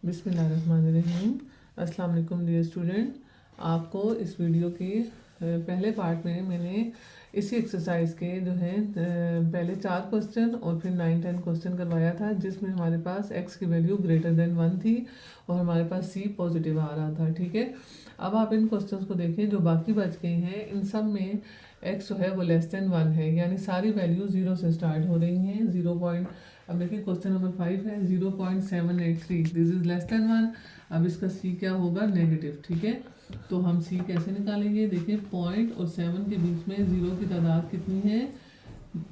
बिस्मिल्लाहिर्रहमानिर्रहीम। अस्सलाम वालेकुम डियर स्टूडेंट। आपको इस वीडियो के पहले पार्ट में मैंने इसी एक्सरसाइज के जो है पहले 4 क्वेश्चन और फिर 9-10 क्वेश्चन करवाया था, जिसमें हमारे पास x की वैल्यू ग्रेटर देन 1 थी और हमारे पास c पॉजिटिव आ रहा था। ठीक है, अब आप इन क्वेश्चंस को देखें जो बाकी बच गए हैं। इन सब में x जो है वो लेस देन 1 है, यानी सारी वैल्यू 0 से स्टार्ट हो रही हैं। 0 पॉइंट, अब देखिए क्वेश्चन नंबर 5 है 0.783, दिस इज लेस देन 1। अब इसका c क्या होगा? नेगेटिव। ठीक है, तो हम c कैसे निकालेंगे? देखिए पॉइंट और 7 के बीच में 0 की तादाद कितनी है?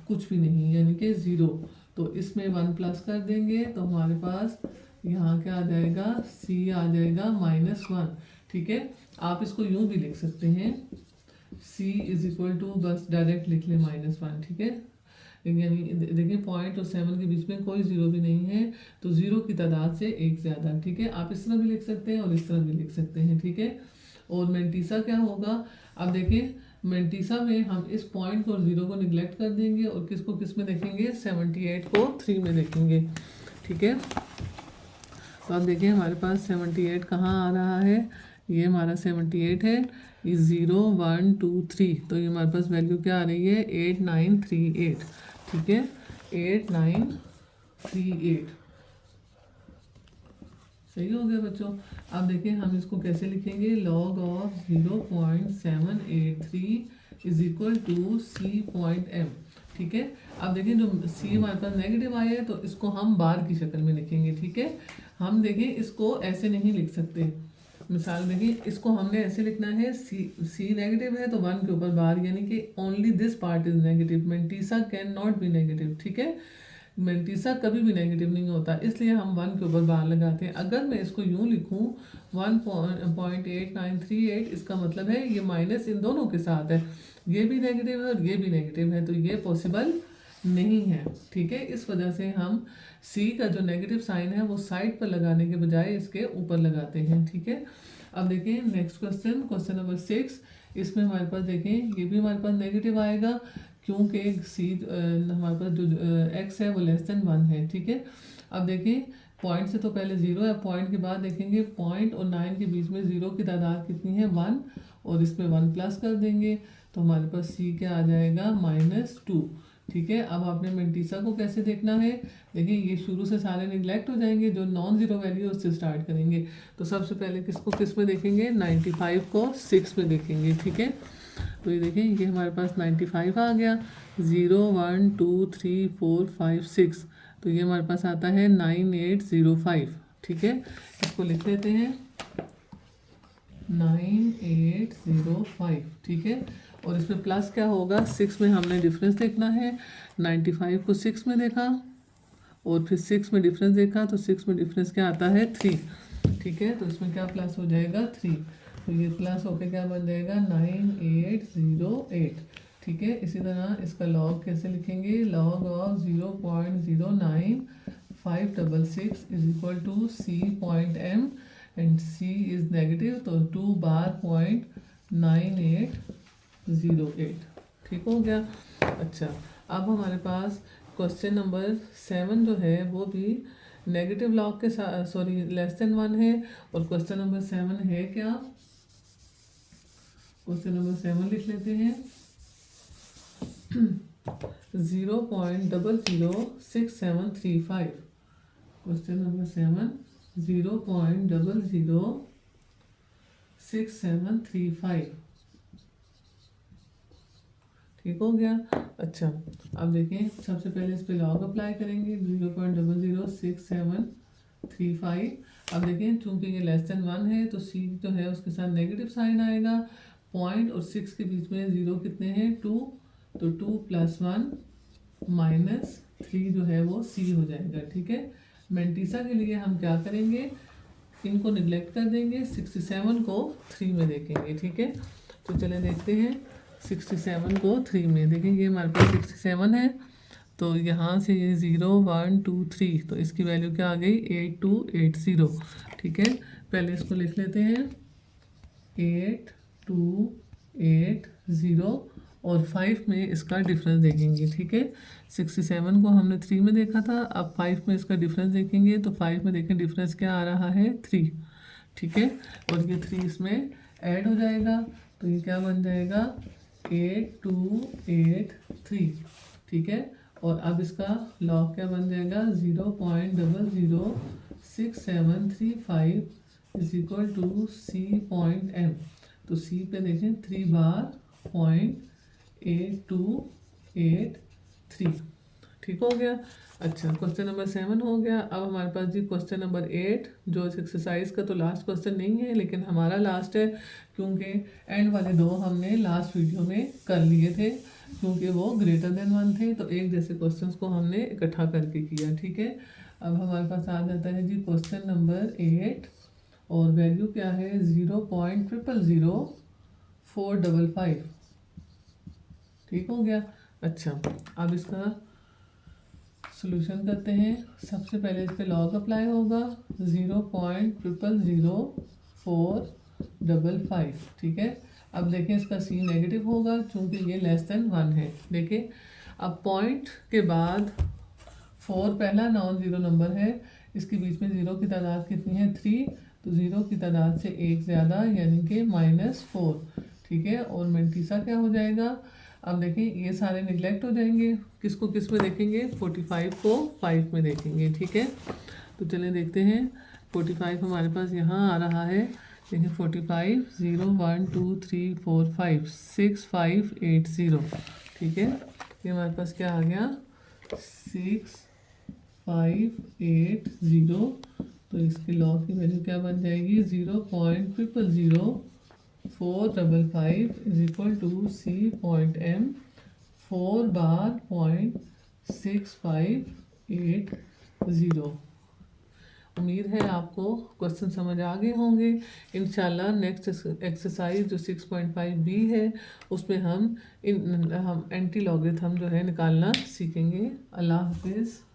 कुछ भी नहीं, यानी कि 0। तो इसमें 1 प्लस कर देंगे तो हमारे पास यहाँ क्या आ जाएगा? c आ जाएगा -1। ठीक है, आप इसको यूँ भी लिख सकते हैं, c इज इक्वल टू, बस डायरेक्ट लिख लें -1। ठीक है, यानी देखिए पॉइंट और 7 के बीच में कोई 0 भी नहीं है, तो 0 की तादाद से एक ज़्यादा। ठीक है, आप इस तरह भी लिख सकते हैं और इस तरह भी लिख सकते हैं। ठीक है, और मेंटीसा क्या होगा? अब देखिए मेंटीसा में हम इस पॉइंट को और 0 को निगलेक्ट कर देंगे और किसको किस में देखेंगे? 78 को 3 में देखेंगे। ठीक है, तो अब देखिए हमारे पास 78 कहाँ आ रहा है? ये हमारा 78 है, ये 0 1 2 3, तो ये हमारे पास वैल्यू क्या आ रही है? 8938। ठीक है, 8938 सही हो गया बच्चों। अब देखिए हम इसको कैसे लिखेंगे? log of 0.783 is equal to c.m। ठीक है, अब देखिए जो c हमारे पास नेगेटिव आया है तो इसको हम बार की शक्ल में लिखेंगे। ठीक है, हम देखिए इसको ऐसे नहीं लिख सकते। मिसाल देखिए इसको हमने ऐसे लिखना है, c नेगेटिव है तो 1 के ऊपर बार, यानी कि only this part is negative. Mantissa can not be negative. ठीक है, मेंटीसा कभी भी नेगेटिव नहीं होता, इसलिए हम 1 के ऊपर बार लगाते हैं। अगर मैं इसको यूँ लिखूँ 1.8938, इसका मतलब है ये माइनस इन दोनों के साथ है, ये भी नेगेटिव है और ये भी नेगेटिव है, तो ये पॉसिबल नहीं है। ठीक है, इस वजह से हम c का जो नेगेटिव साइन है वो साइड पर लगाने के बजाय इसके ऊपर लगाते हैं। ठीक है, अब देखिए नेक्स्ट क्वेश्चन, क्वेश्चन नंबर 6। इसमें हमारे पास देखें ये भी हमारे पास नेगेटिव आएगा, क्योंकि c हमारे पास जो x है वो लेस देन 1 है। ठीक है, अब देखिए पॉइंट से तो पहले 0 है, पॉइंट के बाद देखेंगे पॉइंट और 9 के बीच में 0 की तादाद कितनी है? 1, और इसमें 1 प्लस कर देंगे तो हमारे पास c क्या आ जाएगा? -2। ठीक है, अब आपने मेंटीसा को कैसे देखना है? देखिए ये शुरू से सारे निगलेक्ट हो जाएंगे, जो नॉन ज़ीरो वैल्यू है उससे स्टार्ट करेंगे। तो सबसे पहले किसको किस में देखेंगे? 95 को 6 में देखेंगे। ठीक है, तो ये देखें ये हमारे पास 95 आ गया। 0 1 2 3 4 5 6, तो ये हमारे पास आता है 9805। ठीक है, इसको लिख लेते हैं 9805। ठीक है, और इसमें प्लस क्या होगा? 6 में हमने डिफरेंस देखना है। 95 को 6 में देखा और फिर 6 में डिफरेंस देखा, तो 6 में डिफरेंस क्या आता है? 3। ठीक है, तो इसमें क्या प्लस हो जाएगा? 3, तो ये प्लस होकर क्या बन जाएगा? 9808। ठीक है, इसी तरह इसका लॉग कैसे लिखेंगे? Log of 0.09566 is equal to c.m and c is negative, तो 2 बार 0.9808। ठीक हो गया। अच्छा, अब हमारे पास क्वेश्चन नंबर 7 जो है वो भी नेगेटिव लॉग के साथ, सॉरी लेस देन 1 है। और क्वेश्चन नंबर 7 है क्या? क्वेश्चन नंबर 7 लिख लेते हैं 0.006735। Question number 7 0.006735। ठीक हो गया। अच्छा, अब देखें सबसे पहले इस पे लॉग अप्लाई करेंगे 0.006735। अब देखें चूंकि ये लेस देन 1 है तो c जो है उसके साथ नेगेटिव साइन आएगा। पॉइंट और 6 के बीच में 0 कितने हैं? 2, तो 2 + 1 -3 जो है वो c हो जाएगा। ठीक है, मेंटीसा के लिए हम क्या करेंगे? इनको निगलेक्ट कर देंगे, 67 को 3 में देखेंगे। ठीक है, तो चले देखते हैं 67 को 3 में। देखेंगे हमारे पास 67 है, तो यहाँ से ये 0 1 2 3, तो इसकी वैल्यू क्या आ गई? 8280। ठीक है, पहले इसको लिख लेते हैं 8280, और 5 में इसका डिफरेंस देखेंगे। ठीक है, 67 को हमने 3 में देखा था, अब 5 में इसका डिफरेंस देखेंगे। तो 5 में देखें डिफरेंस क्या आ रहा है, 3। ठीक है, और ये 3 इसमें ऐड हो जाएगा, तो ये क्या बन जाएगा, 8283। ठीक है, और अब इसका लॉग क्या बन जाएगा, 0.006735 इज इक्वल टू C.M। तो C पे देखें 3 बार 0.8283। ठीक हो गया। अच्छा, क्वेश्चन नंबर 7 हो गया। अब हमारे पास जी क्वेश्चन नंबर 8, जो इस एक्सरसाइज का तो लास्ट क्वेश्चन नहीं है लेकिन हमारा लास्ट है, क्योंकि एंड वाले 2 हमने लास्ट वीडियो में कर लिए थे, क्योंकि वो ग्रेटर देन 1 थे, तो एक जैसे क्वेश्चंस को हमने इकट्ठा करके किया। ठीक है, अब हमारे पास आ जाता है जी क्वेश्चन नंबर 8, और वैल्यू क्या है, 0.000455। ठीक हो गया। अच्छा, अब इसका सॉल्यूशन करते हैं। सबसे पहले इस पे लॉग अप्लाई होगा, 0.000455। ठीक है, अब देखें इसका C नेगेटिव होगा क्योंकि ये लेस देन 1 है। देखिए, अब पॉइंट के बाद 4 पहला नॉन ज़ीरो नंबर है, इसके बीच में ज़ीरो की तादाद कितनी है, 3, तो ज़ीरो की तादाद से 1 ज़्यादा यानी कि -4। ठीक है, और मंटीसा क्या हो जाएगा, अब देखिए ये सारे निगलेक्ट हो जाएंगे, किसको किस में देखेंगे, 45 को 5 में देखेंगे। ठीक है, तो चलें देखते हैं। 45 हमारे पास यहाँ आ रहा है, देखिए 45 0 1 2 3 4 5 6 5 8 0। ठीक है, ये हमारे पास क्या आ गया, 6 5 8 0। तो इसके लॉग की वैल्यू क्या बन जाएगी, 0.000455 इज इक्वल टू C.M 4 बार 0.6580। उम्मीद है आपको क्वेश्चन समझ आ गए होंगे। इंशाल्लाह नेक्स्ट एक्सरसाइज जो 6.5B है उसमें हम एंटी लॉगरिथम जो है निकालना सीखेंगे। अल्लाह हाफिज़।